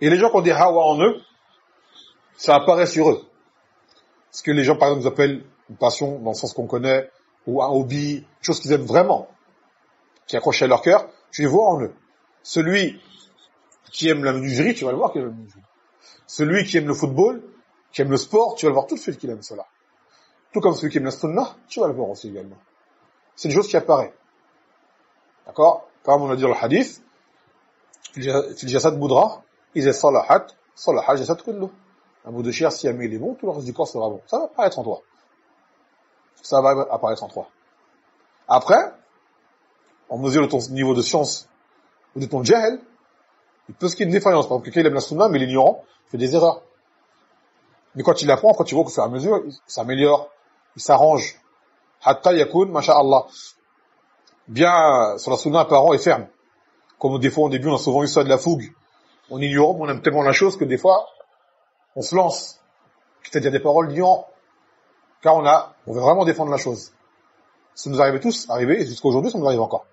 Et les gens qui ont des hawa en eux, ça apparaît sur eux. Ce que les gens, par exemple, nous appellent une passion, dans le sens qu'on connaît, ou un hobby, une chose qu'ils aiment vraiment, qui accroche à leur cœur, tu les vois en eux. Celui qui aime la menuiserie, tu vas le voir qu'il aime la menuiserie. Celui qui aime le football, qui aime le sport, tu vas le voir tout de suite qu'il aime cela. Tout comme celui qui aime la sunnah, tu vas le voir aussi également. C'est une chose qui apparaît. D'accord? Comme on a dit dans le hadith, في الجسد مضغة إذا صلحت صلح الجسد كله. Un bout de chair, si il est bon, tout le reste du corps sera bon. Ça va apparaître en toi. Ça va apparaître en toi. Après, on mesure ton niveau de science ou de ton jahl, il peut ce qu'il y ait une défaillance. Par exemple, quelqu'un il aime la sunna, mais l'ignorant fait des erreurs. Mais quand il apprend, quand tu vois qu'au fur et à mesure, il s'améliore, il s'arrange. Hatta yakun, masha'Allah. Bien, sur la sunna, apparent et ferme. Comme des fois, au début, on a souvent eu ça de la fougue. On ignore, on aime tellement la chose que des fois, on se lance. C'est-à-dire des paroles d'ignorant. Car on veut vraiment défendre la chose. Ça nous arrive tous, et jusqu'à aujourd'hui, ça nous arrive encore.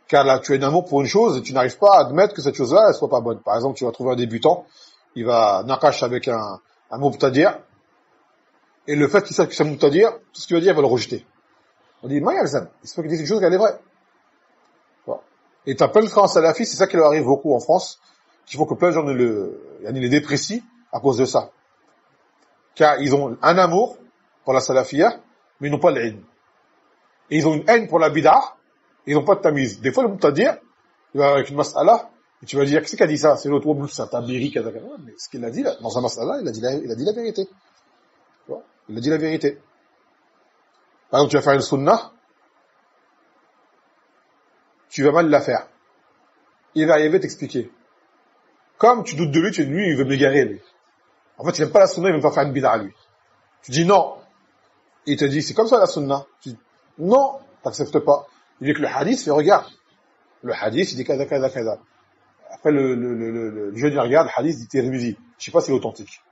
Car là, tu as un amour pour une chose et tu n'arrives pas à admettre que cette chose-là, elle soit pas bonne. Par exemple, tu vas trouver un débutant, il va nakash avec un mubtadir, et le fait qu'il sache que c'est un mubtadir, tout ce qu'il va dire, il va le rejeter. On dit, Mayalzam, il se peut qu'il dise une chose qu'elle est vraie. Et t'as plein de frères en salafi, c'est ça qui leur arrive beaucoup en France, qu'il faut que plein de gens les déprécient à cause de ça. Car ils ont un amour pour la salafiyya, mais ils n'ont pas l'ilm. Et ils ont une haine pour la bid'ah, et ils n'ont pas de tamiz. Des fois, le mubtadir, il va avec une mas'ala, et tu vas dire, qu'est-ce qu'il a dit ça? C'est l'autre, c'est un tabiri, mais ce qu'il a dit là, dans un mas'ala, il a dit la vérité. Il a dit la vérité. Par exemple, tu vas faire une sunnah, tu vas mal la faire. Il va arriver t'expliquer. Comme tu doutes de lui, lui, il veut m'égarer, lui. En fait, il n'aime pas la sunna, il veut pas faire une bid'a, lui. Tu dis non. Il te dit, c'est comme ça la sunna. Tu dis, non, t'acceptes pas. Il dit que le hadith, fait regarde. Le hadith, il dit kada, kada, kada. Après, le jeune, il regarde, le hadith, il dit Tirmizi. Je sais pas si c'est authentique.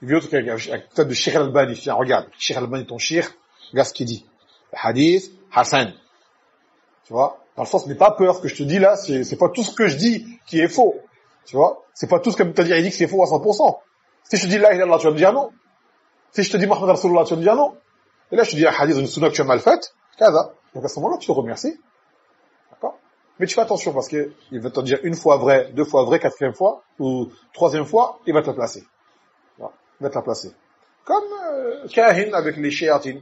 Il dit, peut-être de Sheikh al-Albani. Tiens, regarde. Sheikh al-Albani, ton Sheikh, regarde ce qu'il dit. Le hadith, Hassan. Tu vois? Dans le sens, n'aie pas peur. Ce que je te dis là, c'est pas tout ce que je dis qui est faux. Tu vois? C'est pas tout ce que tu as dit, il dit que c'est faux à 100%. Si je te dis la ilaha illallah, tu vas me dire non. Si je te dis Muhammad Rasulullah, tu vas me dire non. Et là, je te dis un hadith, une sunna que tu as mal faite, kaza. Donc à ce moment-là, tu te remercies. D'accord? Mais tu fais attention parce que il va te dire une fois vrai, deux fois vrai, quatrième fois, ou troisième fois, il va te placer. Voilà. Il va te la placer. Comme Kahin avec les shéatines.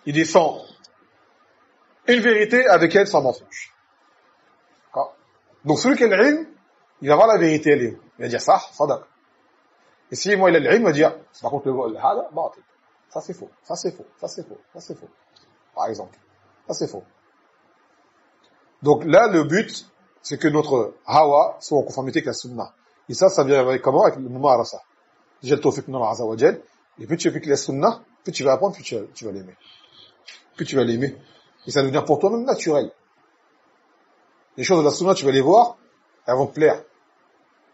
Il descend une vérité avec elle sans mensonge. D'accord? Donc celui qui a l'ilm, il va voir la vérité, elle est où? Il va dire ça, sadaq. Et si moi il a l'ilm, il va dire, par contre le hada, batil. Ça c'est faux, ça c'est faux, ça c'est faux, ça c'est faux. Par exemple. Ça c'est faux. Donc là, le but, c'est que notre hawa soit en conformité avec la sunna. Et ça vient avec comment? Avec le mumarasa. Déjà le tawfiq min Allah azza wa jal. Et plus tu appliques la sunna, plus tu vas apprendre, plus tu vas l'aimer. Plus tu vas l'aimer. Et ça devient pour toi même naturel. Les choses de la sunna, tu vas les voir, elles vont te plaire.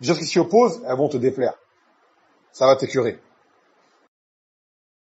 Les choses qui s'y opposent, elles vont te déplaire. Ça va t'écœurer.